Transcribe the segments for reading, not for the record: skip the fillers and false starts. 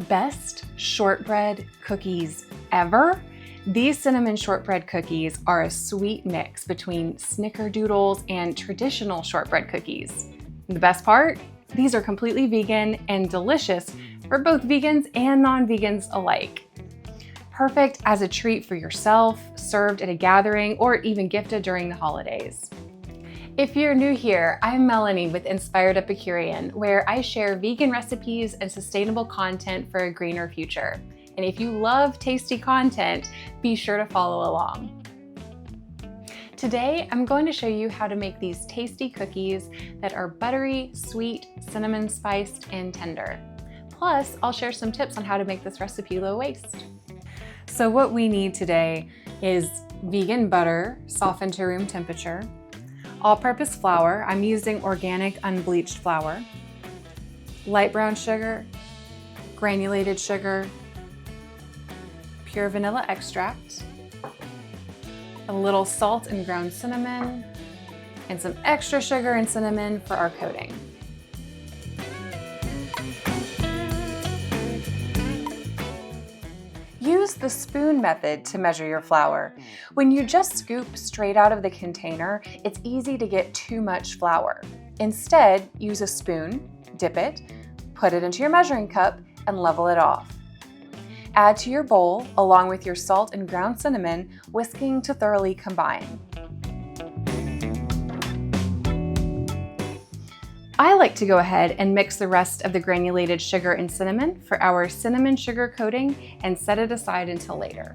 Best shortbread cookies ever? These cinnamon shortbread cookies are a sweet mix between snickerdoodles and traditional shortbread cookies. The best part? These are completely vegan and delicious for both vegans and non-vegans alike. Perfect as a treat for yourself, served at a gathering, or even gifted during the holidays. If you're new here, I'm Melanie with Inspired Epicurean, where I share vegan recipes and sustainable content for a greener future. And if you love tasty content, be sure to follow along. Today, I'm going to show you how to make these tasty cookies that are buttery, sweet, cinnamon spiced, and tender. Plus, I'll share some tips on how to make this recipe low waste. So what we need today is vegan butter softened to room temperature, all-purpose flour, I'm using organic unbleached flour, light brown sugar, granulated sugar, pure vanilla extract, a little salt and ground cinnamon, and some extra sugar and cinnamon for our coating. Use the spoon method to measure your flour. When you just scoop straight out of the container, it's easy to get too much flour. Instead, use a spoon, dip it, put it into your measuring cup, and level it off. Add to your bowl along with your salt and ground cinnamon, whisking to thoroughly combine. I like to go ahead and mix the rest of the granulated sugar and cinnamon for our cinnamon sugar coating and set it aside until later.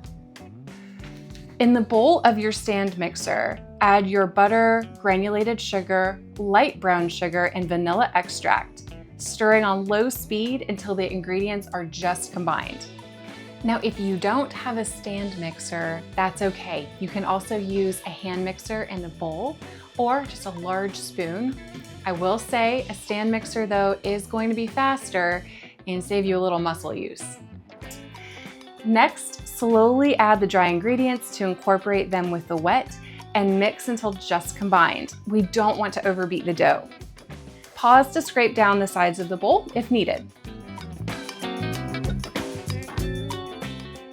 In the bowl of your stand mixer, add your butter, granulated sugar, light brown sugar, and vanilla extract, stirring on low speed until the ingredients are just combined. Now, if you don't have a stand mixer, that's okay. You can also use a hand mixer in a bowl or just a large spoon. I will say a stand mixer though is going to be faster and save you a little muscle use. Next, slowly add the dry ingredients to incorporate them with the wet and mix until just combined. We don't want to overbeat the dough. Pause to scrape down the sides of the bowl if needed.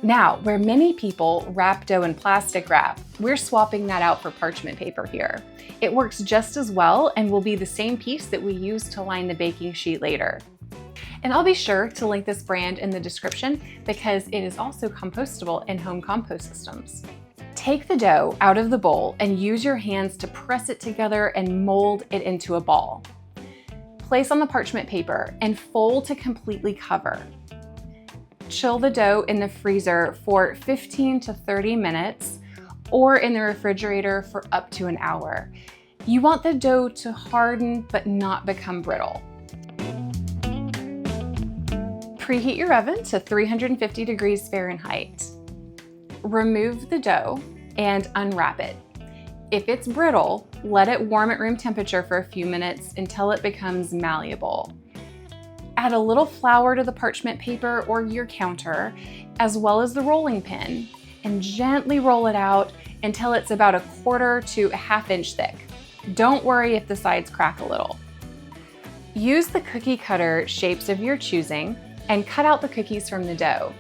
Now, where many people wrap dough in plastic wrap, we're swapping that out for parchment paper here. It works just as well and will be the same piece that we use to line the baking sheet later. And I'll be sure to link this brand in the description because it is also compostable in home compost systems. Take the dough out of the bowl and use your hands to press it together and mold it into a ball. Place on the parchment paper and fold to completely cover. Chill the dough in the freezer for 15 to 30 minutes or in the refrigerator for up to an hour. You want the dough to harden but not become brittle. Preheat your oven to 350 degrees Fahrenheit. Remove the dough and unwrap it. If it's brittle, let it warm at room temperature for a few minutes until it becomes malleable. Add a little flour to the parchment paper or your counter, as well as the rolling pin, and gently roll it out until it's about 1/4 to 1/2 inch thick. Don't worry if the sides crack a little. Use the cookie cutter shapes of your choosing and cut out the cookies from the dough.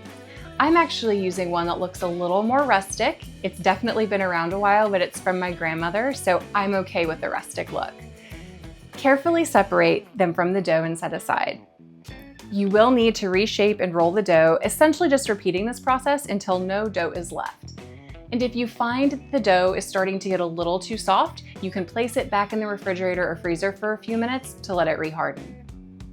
I'm actually using one that looks a little more rustic. It's definitely been around a while, but it's from my grandmother, so I'm okay with the rustic look. Carefully separate them from the dough and set aside. You will need to reshape and roll the dough, essentially just repeating this process until no dough is left. And if you find the dough is starting to get a little too soft, you can place it back in the refrigerator or freezer for a few minutes to let it reharden.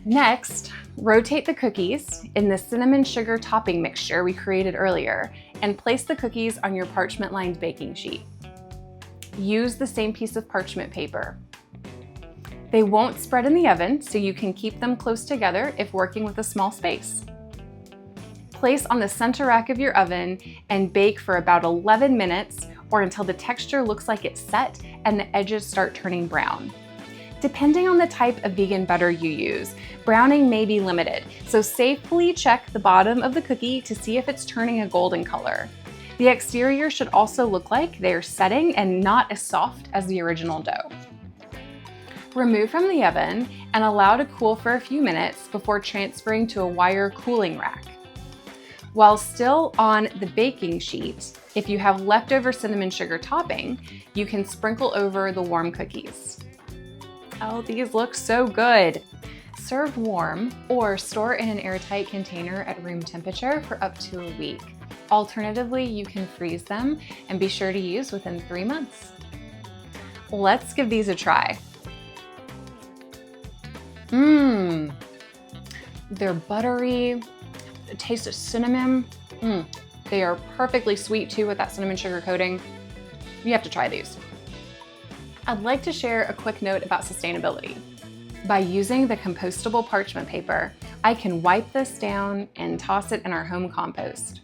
Next, rotate the cookies in the cinnamon sugar topping mixture we created earlier and place the cookies on your parchment-lined baking sheet. Use the same piece of parchment paper. They won't spread in the oven, so you can keep them close together if working with a small space. Place on the center rack of your oven and bake for about 11 minutes or until the texture looks like it's set and the edges start turning brown. Depending on the type of vegan butter you use, browning may be limited, so safely check the bottom of the cookie to see if it's turning a golden color. The exterior should also look like they're setting and not as soft as the original dough. Remove from the oven and allow to cool for a few minutes before transferring to a wire cooling rack. While still on the baking sheet, if you have leftover cinnamon sugar topping, you can sprinkle over the warm cookies. Oh, these look so good! Serve warm or store in an airtight container at room temperature for up to a week. Alternatively, you can freeze them and be sure to use within 3 months. Let's give these a try. They're buttery, the taste of cinnamon. They are perfectly sweet too with that cinnamon sugar coating. You have to try these. I'd like to share a quick note about sustainability. By using the compostable parchment paper, I can wipe this down and toss it in our home compost.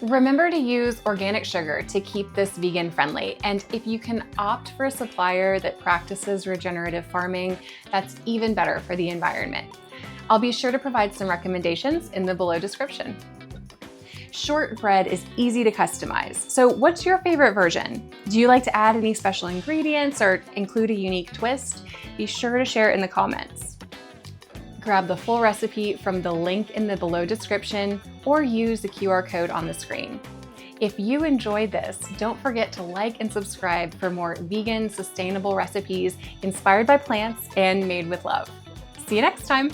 Remember to use organic sugar to keep this vegan friendly, and if you can opt for a supplier that practices regenerative farming, that's even better for the environment. I'll be sure to provide some recommendations in the below description. Shortbread is easy to customize, so what's your favorite version? Do you like to add any special ingredients or include a unique twist? Be sure to share it in the comments. Grab the full recipe from the link in the below description or use the QR code on the screen. If you enjoyed this, don't forget to like and subscribe for more vegan, sustainable recipes inspired by plants and made with love. See you next time.